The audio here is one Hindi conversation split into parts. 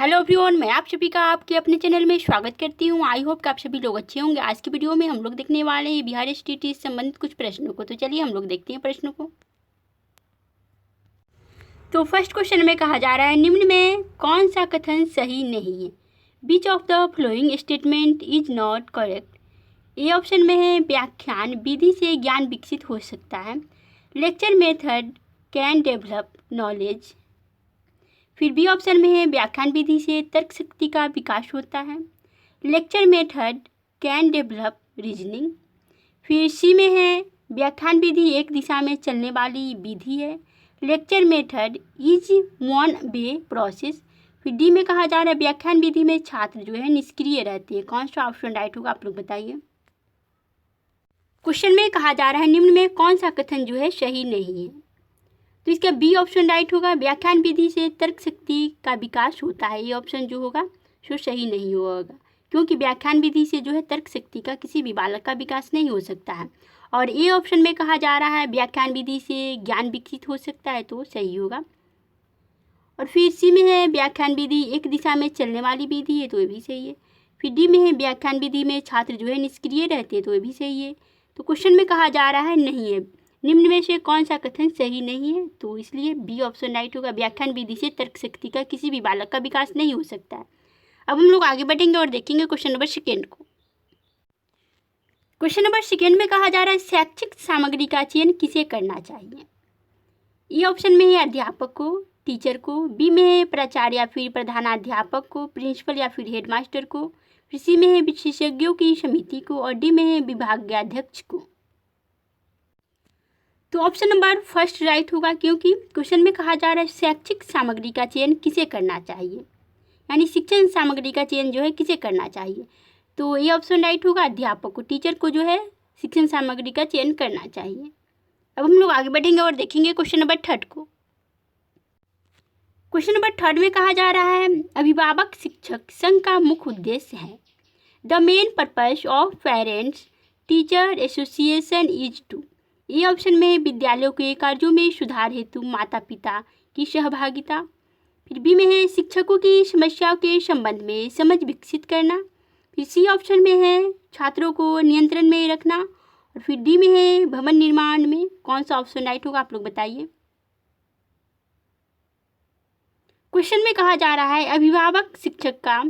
हेलो एवरीवन, मैं आप सभी का आपके अपने चैनल में स्वागत करती हूं। आई होप कि आप सभी लोग अच्छे होंगे। आज की वीडियो में हम लोग देखने वाले हैं बिहार स्टेट से संबंधित कुछ प्रश्नों को। तो चलिए हम लोग देखते हैं प्रश्नों को। तो फर्स्ट क्वेश्चन में कहा जा रहा है, निम्न में कौन सा कथन सही नहीं है? Which of the following statement is not correct? A option में है, व्याख्यान विधि से ज्ञान विकसित हो सकता है। Lecture method can develop knowledge. फिर बी ऑप्शन में है, व्याख्यान विधि से तर्क शक्ति का विकास होता है। Lecture method can develop reasoning. फिर सी में है, व्याख्यान विधि एक दिशा में चलने वाली विधि है। Lecture method is one way process. फिर डी में कहा जा रहा है, व्याख्यान विधि में छात्र जो है निष्क्रिय रहते हैं। कौन सा ऑप्शन राइट होगा, आप लोग बताइए। क्वेश्चन में कहा जा रहा है, निम्न में कौन सा कथन जो है सही नहीं है? तो इसका बी ऑप्शन राइट होगा, व्याख्यान विधि से तर्क शक्ति का विकास होता है। ये ऑप्शन जो होगा सो सही नहीं होगा, क्योंकि व्याख्यान विधि से जो है तर्क शक्ति का किसी भी बालक का विकास नहीं हो सकता है। और ए ऑप्शन में कहा जा रहा है, व्याख्यान विधि से ज्ञान विकसित हो सकता है, तो सही होगा। और फिर सी में है, व्याख्यान विधि एक दिशा में चलने वाली विधि है, तो ये भी सही है। फिर डी में है, व्याख्यान विधि में छात्र जो है निष्क्रिय रहते हैं, तो ये भी सही है। तो क्वेश्चन में कहा जा रहा है नहीं है, निम्न में से कौन सा कथन सही नहीं है? तो इसलिए बी ऑप्शन राइट होगा, व्याख्यान विधि से तर्क शक्ति का किसी भी बालक का विकास नहीं हो सकता है। अब हम लोग आगे बढ़ेंगे और देखेंगे क्वेश्चन नंबर सेकेंड को। क्वेश्चन नंबर सेकेंड में कहा जा रहा है, शैक्षिक सामग्री का चयन किसे करना चाहिए? ये ऑप्शन में है, अध्यापक को, टीचर को। बी में है, प्राचार्य या फिर प्रधानाध्यापक को, प्रिंसिपल या फिर हेडमास्टर को। फिर सी में है, विशेषज्ञों की समिति को। और डी में है, विभागाध्यक्ष को। तो ऑप्शन नंबर फर्स्ट राइट होगा, क्योंकि क्वेश्चन में कहा जा रहा है शैक्षिक सामग्री का चयन किसे करना चाहिए, यानी शिक्षण सामग्री का चयन जो है किसे करना चाहिए। तो ये ऑप्शन राइट होगा, अध्यापक को, टीचर को जो है शिक्षण सामग्री का चयन करना चाहिए। अब हम लोग आगे बढ़ेंगे और देखेंगे क्वेश्चन नंबर थर्ड को। क्वेश्चन नंबर थर्ड में कहा जा रहा है, अभिभावक शिक्षक संघ का मुख्य उद्देश्य है। The main purpose of parents teacher association is to. ये ऑप्शन में विद्यालयों के कार्यों में सुधार हेतु माता पिता की सहभागिता। फिर बी में है, शिक्षकों की समस्याओं के संबंध में समझ विकसित करना। फिर सी ऑप्शन में है, छात्रों को नियंत्रण में रखना। और फिर डी में है, भवन निर्माण में। कौन सा ऑप्शन राइट होगा, आप लोग बताइए। क्वेश्चन में कहा जा रहा है, अभिभावक शिक्षक का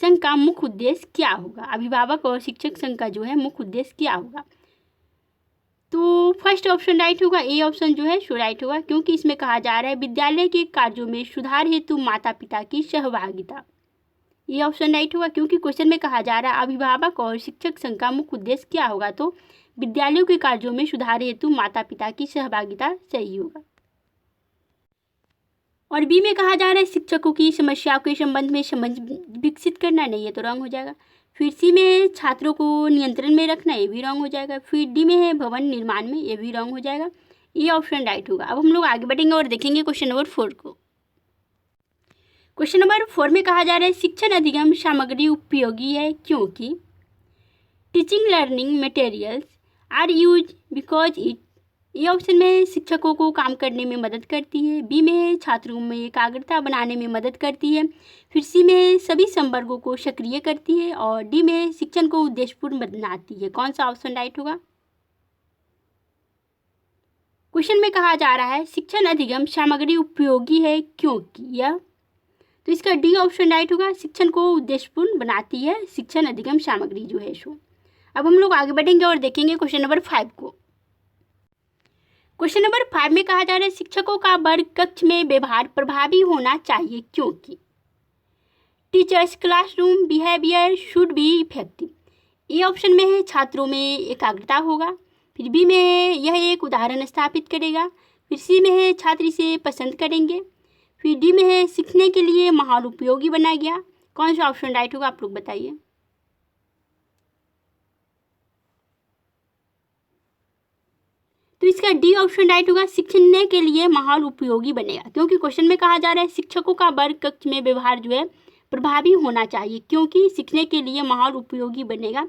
संघ का मुख्य उद्देश्य क्या होगा? अभिभावक और शिक्षक संघ का जो है मुख्य उद्देश्य क्या होगा? तो फर्स्ट ऑप्शन राइट होगा, ए ऑप्शन जो है सो राइट होगा, क्योंकि इसमें कहा जा रहा है विद्यालय के कार्यों में सुधार हेतु माता पिता की सहभागिता। ये ऑप्शन राइट होगा, क्योंकि क्वेश्चन में कहा जा रहा है अभिभावक और शिक्षक संघ का मुख्य उद्देश्य क्या होगा, तो विद्यालयों के कार्यों में सुधार हेतु माता पिता की सहभागिता सही होगा। और बी में कहा जा रहा है शिक्षकों की समस्याओं के संबंध में समझ विकसित करना, नहीं है तो रॉन्ग हो जाएगा। फिर सी में है, छात्रों को नियंत्रण में रखना, ये भी रॉन्ग हो जाएगा। फिर डी में है, भवन निर्माण में, ये भी रॉन्ग हो जाएगा। ये ऑप्शन राइट होगा। अब हम लोग आगे बढ़ेंगे और देखेंगे क्वेश्चन नंबर 4 को। क्वेश्चन नंबर 4 में कहा जा रहा है, शिक्षण अधिगम सामग्री उपयोगी है क्योंकि teaching learning materials are use because it. ये ऑप्शन में है, शिक्षकों को काम करने में मदद करती है। बी में है, छात्रों में एकाग्रता बनाने में मदद करती है। फिर सी में है, सभी संवर्गों को सक्रिय करती है। और डी में है, शिक्षण को उद्देश्यपूर्ण बनाती है। कौन सा ऑप्शन राइट होगा? क्वेश्चन में कहा जा रहा है, शिक्षण अधिगम सामग्री उपयोगी है क्योंकि यह। तो इसका डी ऑप्शन राइट होगा, शिक्षण को उद्देश्यपूर्ण बनाती है शिक्षण अधिगम सामग्री जो है सो। अब हम लोग आगे बढ़ेंगे और देखेंगे क्वेश्चन नंबर 5 को। क्वेश्चन नंबर 5 में कहा जा रहा है, शिक्षकों का वर्ग कक्ष में व्यवहार प्रभावी होना चाहिए क्योंकि teachers classroom behaviour should be effective. A option में है, छात्रों में एकाग्रता होगा। फिर बी में है, यह एक उदाहरण स्थापित करेगा। फिर सी में है, छात्र इसे पसंद करेंगे। फिर डी में है, सीखने के लिए माहौल उपयोगी बनाया गया। कौन सा ऑप्शन राइट होगा, आप लोग बताइए। तो इसका डी ऑप्शन राइट होगा, सीखने के लिए माहौल उपयोगी बनेगा, क्योंकि क्वेश्चन में कहा जा रहा है शिक्षकों का वर्ग कक्ष में व्यवहार जो है प्रभावी होना चाहिए क्योंकि सीखने के लिए माहौल उपयोगी बनेगा।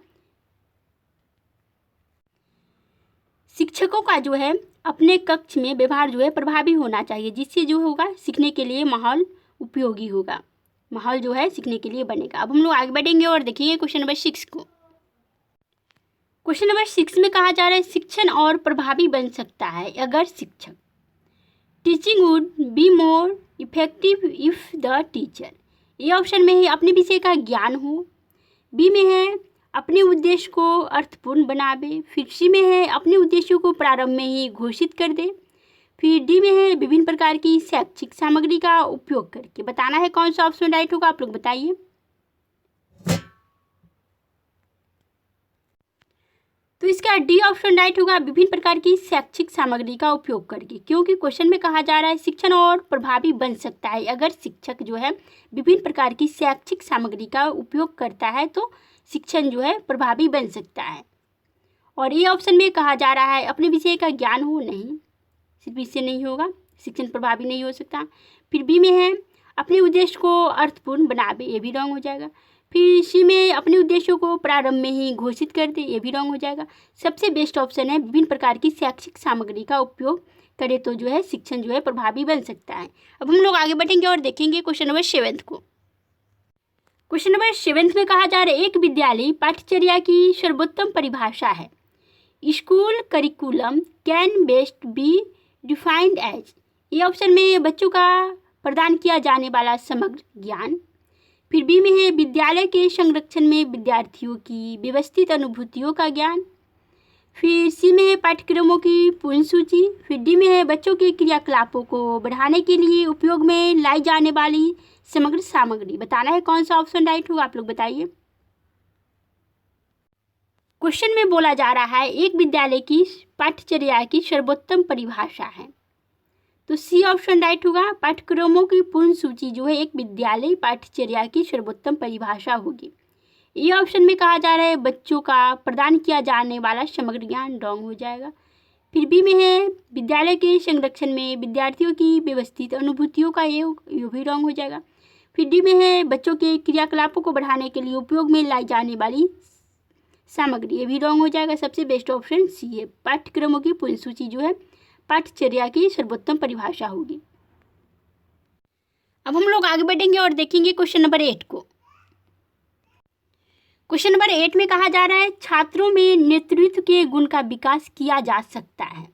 शिक्षकों का जो है अपने कक्ष में व्यवहार जो है प्रभावी होना चाहिए, जिससे जो होगा सीखने के लिए माहौल उपयोगी होगा। माहौल जो है सीखने के लिए बनेगा। अब हम लोग आगे बढ़ेंगे और देखेंगे क्वेश्चन नंबर 6 को। क्वेश्चन नंबर 6 में कहा जा रहा है शिक्षण और प्रभावी बन सकता है अगर शिक्षक, teaching would be more effective if the teacher. A option में है अपने विषय का ज्ञान हो, बी में है अपने उद्देश्य को अर्थपूर्ण बनावे, फिर सी में है अपने उद्देश्यों को प्रारंभ में ही घोषित कर दे, फिर डी में है विभिन्न प्रकार की शैक्षिक सामग्री का उपयोग करके। बताना है कौन सा ऑप्शन राइट होगा, आप लोग बताइए। तो इसका डी ऑप्शन राइट होगा, विभिन्न प्रकार की शैक्षिक सामग्री का उपयोग करके, क्योंकि क्वेश्चन में कहा जा रहा है शिक्षण और प्रभावी बन सकता है अगर शिक्षक जो है विभिन्न प्रकार की शैक्षिक सामग्री का उपयोग करता है तो शिक्षण जो है प्रभावी बन सकता है। और ये ऑप्शन में कहा जा रहा है अपने विषय का ज्ञान हो, नहीं, सिर्फ इससे नहीं होगा, शिक्षण प्रभावी नहीं हो सकता। फिर बी में है अपने उद्देश्य को अर्थपूर्ण बनावे, ये भी रॉन्ग हो जाएगा। फिर सी में अपने उद्देश्यों को प्रारंभ में ही घोषित कर दे, ये भी रॉन्ग हो जाएगा। सबसे बेस्ट ऑप्शन है विभिन्न प्रकार की शैक्षिक सामग्री का उपयोग करे तो जो है शिक्षण जो है प्रभावी बन सकता है। अब हम लोग आगे बढ़ेंगे और देखेंगे क्वेश्चन नंबर 7 को। क्वेश्चन नंबर 7 में कहा जा रहा है एक विद्यालय पाठ्यचर्या की सर्वोत्तम परिभाषा है, school curriculum can best be defined as. ये ऑप्शन में बच्चों का प्रदान किया जाने वाला समग्र ज्ञान, फिर बी में है विद्यालय के संरक्षण में विद्यार्थियों की व्यवस्थित अनुभूतियों का ज्ञान, फिर सी में है पाठ्यक्रमों की पूर्ण सूची, फिर डी में है बच्चों के क्रियाकलापों को बढ़ाने के लिए उपयोग में लाई जाने वाली समग्र सामग्री। बताना है कौन सा ऑप्शन राइट होगा, आप लोग बताइए। क्वेश्चन में बोला जा रहा है एक विद्यालय की पाठ्यचर्या की सर्वोत्तम परिभाषा है, तो सी ऑप्शन राइट होगा, पाठ्यक्रमों की पूर्ण सूची जो है एक विद्यालय पाठ्यचर्या की सर्वोत्तम परिभाषा होगी। ये ऑप्शन में कहा जा रहा है बच्चों का प्रदान किया जाने वाला समग्र ज्ञान, रॉन्ग हो जाएगा। फिर बी में है विद्यालय के संरक्षण में विद्यार्थियों की व्यवस्थित अनुभूतियों का ये भी रॉन्ग हो जाएगा। फिर डी में है बच्चों के क्रियाकलापों को बढ़ाने के लिए उपयोग में लाई जाने वाली सामग्री, ये भी रॉन्ग हो जाएगा। सबसे बेस्ट ऑप्शन सी है, पाठ्यक्रमों की पूर्ण सूची जो है पाठ्यचर्या की सर्वोत्तम परिभाषा होगी। अब हम लोग आगे बढ़ेंगे और देखेंगे क्वेश्चन नंबर 8 को। क्वेश्चन नंबर 8 में कहा जा रहा है छात्रों में नेतृत्व के गुण का विकास किया जा सकता है,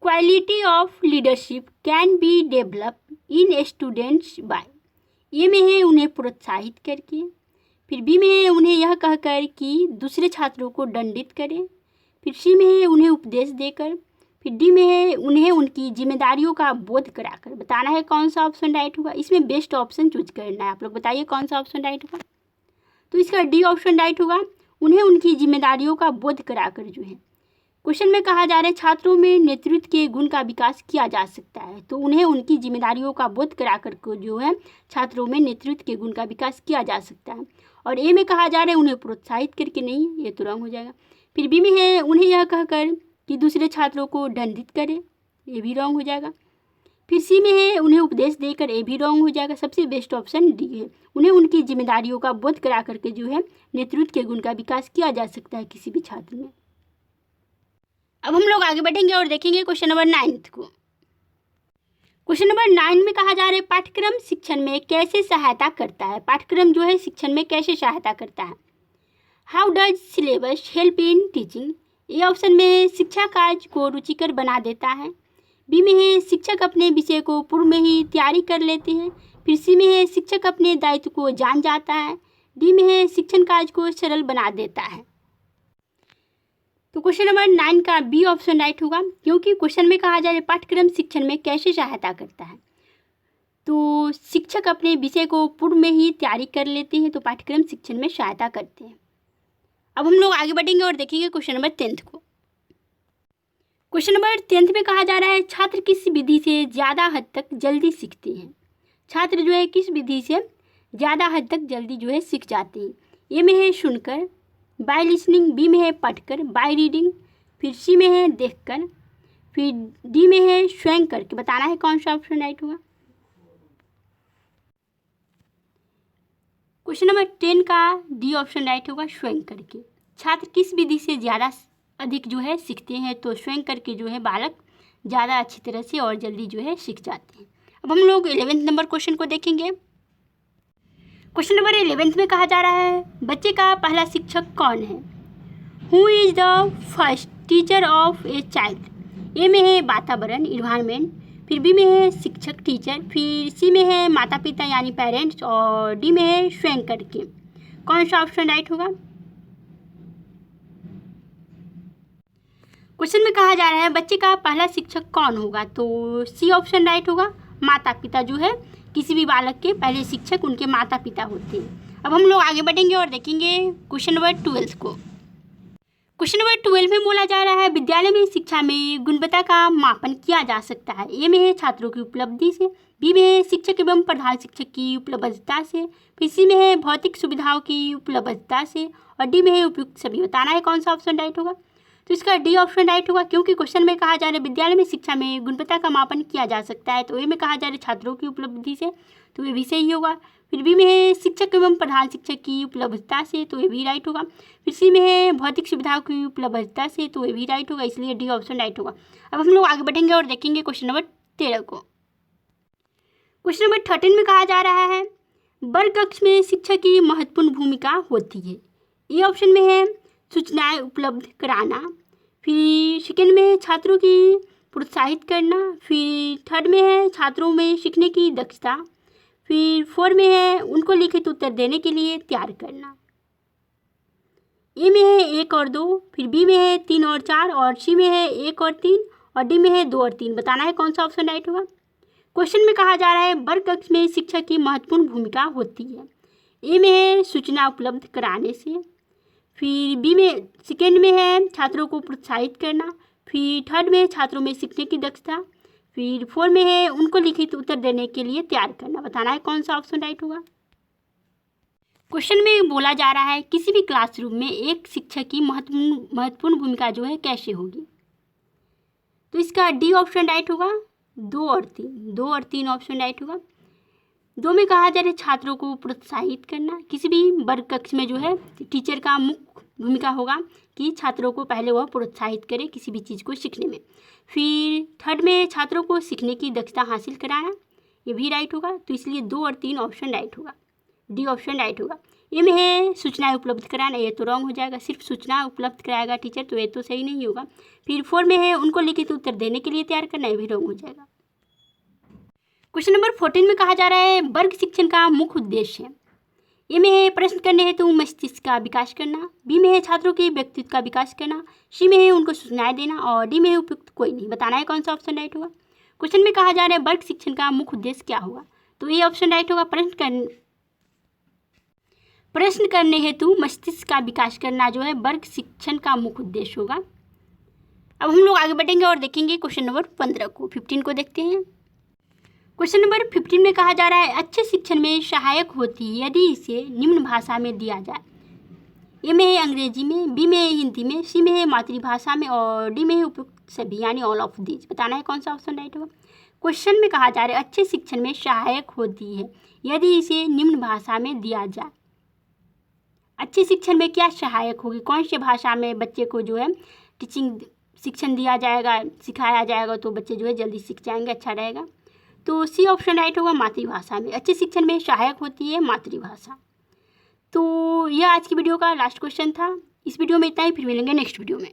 quality of leadership can be develop in students by. ये में है उन्हें प्रोत्साहित करके, फिर बी में है उन्हें यह कहकर कि दूसरे छात्रों को दंडित करें, फिर सी में है उन्हें उपदेश देकर, फिर डी में है उन्हें उनकी जिम्मेदारियों का बोध कराकर। बताना है कौन सा ऑप्शन राइट होगा, इसमें बेस्ट ऑप्शन चूज करना है, आप लोग बताइए कौन सा ऑप्शन राइट होगा। तो इसका डी ऑप्शन राइट होगा, उन्हें उनकी जिम्मेदारियों का बोध कराकर जो है। क्वेश्चन में कहा जा रहा है छात्रों में नेतृत्व के गुण का विकास किया जा सकता है, तो उन्हें उनकी जिम्मेदारियों का बोध कराकर को जो है छात्रों में नेतृत्व के गुण का विकास किया जा सकता है। और ए में कहा जा रहा है उन्हें प्रोत्साहित करके, नहीं, ये तो रॉन्ग हो जाएगा। फिर बी में है उन्हें यह कहकर कि दूसरे छात्रों को दंडित करें, ये भी रॉन्ग हो जाएगा। फिर सी में है उन्हें उपदेश देकर, ये भी रॉन्ग हो जाएगा। सबसे बेस्ट ऑप्शन डी है, उन्हें उनकी जिम्मेदारियों का बोध करा करके जो है नेतृत्व के गुण का विकास किया जा सकता है किसी भी छात्र में। अब हम लोग आगे बढ़ेंगे और देखेंगे क्वेश्चन नंबर 9 को। क्वेश्चन नंबर 9 में कहा जा रहा है पाठ्यक्रम शिक्षण में कैसे सहायता करता है, पाठ्यक्रम जो है शिक्षण में कैसे सहायता करता है। How does syllabus help in teaching. ये ऑप्शन में शिक्षा कार्य को रुचिकर बना देता है, बी में है शिक्षक अपने विषय को पूर्व में ही तैयारी कर लेते हैं, फिर सी में है शिक्षक अपने दायित्व को जान जाता है, डी में है शिक्षण कार्य को सरल बना देता है। तो क्वेश्चन नंबर 9 का बी ऑप्शन राइट होगा, क्योंकि क्वेश्चन में कहा जा रहा है पाठ्यक्रम शिक्षण में कैसे सहायता करता है, तो शिक्षक अपने विषय को पूर्व में ही तैयारी कर लेते हैं, तो पाठ्यक्रम शिक्षण में सहायता करते हैं। अब हम लोग आगे बढ़ेंगे और देखेंगे क्वेश्चन नंबर 10 को। क्वेश्चन नंबर 10 में कहा जा रहा है छात्र किस विधि से ज़्यादा हद तक जल्दी सीखते हैं, छात्र जो है किस विधि से ज़्यादा हद तक जल्दी जो है सीख जाते हैं। ए में है सुनकर, बाय लिसनिंग, बी में है पढ़कर, बाय रीडिंग, फिर सी में है देखकर, फिर डी में है स्वयं करके। बताना है कौन सा ऑप्शन राइट होगा। क्वेश्चन नंबर 10 का डी ऑप्शन राइट होगा, स्वयं करके। छात्र किस विधि से ज़्यादा अधिक जो है सीखते हैं, तो स्वयं करके जो है बालक ज़्यादा अच्छी तरह से और जल्दी जो है सीख जाते हैं। अब हम लोग 11वें नंबर क्वेश्चन को देखेंगे। क्वेश्चन नंबर 11 में कहा जा रहा है बच्चे का पहला शिक्षक कौन है। Who is the first teacher of a child. ए में है वातावरण इन्वायरमेंट, फिर बी में है शिक्षक टीचर, फिर सी में है माता पिता यानी पेरेंट्स, और डी में है स्वयं करके। कौन सा ऑप्शन राइट होगा। क्वेश्चन में कहा जा रहा है बच्चे का पहला शिक्षक कौन होगा, तो सी ऑप्शन राइट होगा। माता पिता जो है किसी भी बालक के पहले शिक्षक उनके माता पिता होते हैं। अब हम लोग आगे बढ़ेंगे और देखेंगे क्वेश्चन नंबर 12 को। क्वेश्चन नंबर 12 में बोला जा रहा है विद्यालय में शिक्षा में गुणवत्ता का मापन किया जा सकता है। ए में है छात्रों की उपलब्धि से, बी में है शिक्षक एवं प्रधान शिक्षक की उपलब्धता से, फिर सी में है भौतिक सुविधाओं की उपलब्धता से, और डी में है उपयुक्त सभी। बताना है कौन सा ऑप्शन राइट होगा। तो इसका डी ऑप्शन राइट होगा, क्योंकि क्वेश्चन में कहा जा रहा है विद्यालय में शिक्षा में गुणवत्ता का मापन किया जा सकता है। तो ए में कहा जा रहा है छात्रों की उपलब्धि से, तो ये भी सही होगा। फिर बी में है शिक्षक एवं प्रधान शिक्षक की उपलब्धता से, तो ये भी राइट होगा। फिर सी में है भौतिक सुविधाओं की उपलब्धता से, तो ये भी राइट होगा, इसलिए डी ऑप्शन राइट होगा। अब हम लोग आगे बढ़ेंगे और देखेंगे क्वेश्चन नंबर 13 को। क्वेश्चन नंबर 13 में कहा जा रहा है वर्ग कक्ष में शिक्षक की महत्वपूर्ण भूमिका होती है। ए ऑप्शन में है सूचनाएं उपलब्ध कराना, फिर सेकेंड में है छात्रों की प्रोत्साहित करना, फिर थर्ड में है छात्रों में सीखने की दक्षता, फिर 4 में है उनको लिखित उत्तर देने के लिए तैयार करना। ए में है 1 और 2, फिर बी में है 3 और 4, और सी में है 1 और 3, और डी में है 2 और 3। बताना है कौन सा ऑप्शन राइट होगा। क्वेश्चन में कहा जा रहा है वर्ग कक्ष में शिक्षक की महत्वपूर्ण भूमिका होती है। ए में है सूचना उपलब्ध कराने से, फिर बी में सेकेंड में है छात्रों को प्रोत्साहित करना, फिर थर्ड में है छात्रों में सीखने की दक्षता, फिर 4 में है उनको लिखित उत्तर देने के लिए तैयार करना। बताना है कौन सा ऑप्शन राइट होगा। क्वेश्चन में बोला जा रहा है किसी भी क्लासरूम में एक शिक्षक की महत्वपूर्ण भूमिका जो है कैसे होगी, तो इसका डी ऑप्शन राइट होगा। 2 और 3 ऑप्शन राइट होगा। 2 में कहा जा रहा है छात्रों को प्रोत्साहित करना। किसी भी वर्ग कक्ष में जो है टीचर का मुख्य भूमिका होगा कि छात्रों को पहले वह प्रोत्साहित करे किसी भी चीज़ को सीखने में। फिर थर्ड में छात्रों को सीखने की दक्षता हासिल कराना, ये भी राइट होगा, तो इसलिए 2 और 3 ऑप्शन राइट होगा, डी ऑप्शन राइट होगा। ए में है सूचनाएं उपलब्ध कराना, ये तो रॉन्ग हो जाएगा, सिर्फ सूचना उपलब्ध कराएगा टीचर, तो ये तो सही नहीं होगा। फिर 4 में है उनको लिखित उत्तर देने के लिए तैयार करना, ये भी रॉन्ग हो जाएगा। क्वेश्चन नंबर 14 में कहा जा रहा है वर्ग शिक्षण का मुख्य उद्देश्य है। ए में है प्रश्न करने हेतु मस्तिष्क का विकास करना, बी में है छात्रों के व्यक्तित्व का विकास करना, सी में है उनको सूचनाएं देना, और डी में है उपयुक्त कोई नहीं। बताना है कौन सा ऑप्शन राइट होगा। क्वेश्चन में कहा जा रहा है वर्ग शिक्षण का मुख्य उद्देश्य क्या होगा, तो ये ऑप्शन राइट होगा। प्रश्न करने हेतु मस्तिष्क का विकास करना जो है वर्ग शिक्षण का मुख्य उद्देश्य होगा। अब हम लोग आगे बढ़ेंगे और देखेंगे क्वेश्चन नंबर 15 को। 15 को देखते हैं। क्वेश्चन नंबर 15 में कहा जा रहा है अच्छे शिक्षण में सहायक होती है यदि इसे निम्न भाषा में दिया जाए। ए में है अंग्रेजी में, बी में है हिंदी में, सी में है मातृभाषा में, और डी में है उपयुक्त सभी यानी ऑल ऑफ दीज। बताना है कौन सा ऑप्शन राइट होगा। क्वेश्चन में कहा जा रहा है अच्छे शिक्षण में सहायक होती है यदि इसे निम्न भाषा में दिया जाए। अच्छे शिक्षण में क्या सहायक होगी, कौन सी भाषा में बच्चे को जो है टीचिंग शिक्षण दिया जाएगा, सिखाया जाएगा, तो बच्चे जो है जल्दी सीख जाएंगे, अच्छा रहेगा। तो सी ऑप्शन राइट होगा, मातृभाषा में। अच्छे शिक्षण में सहायक होती है मातृभाषा। तो यह आज की वीडियो का लास्ट क्वेश्चन था। इस वीडियो में इतना ही, फिर मिलेंगे नेक्स्ट वीडियो में।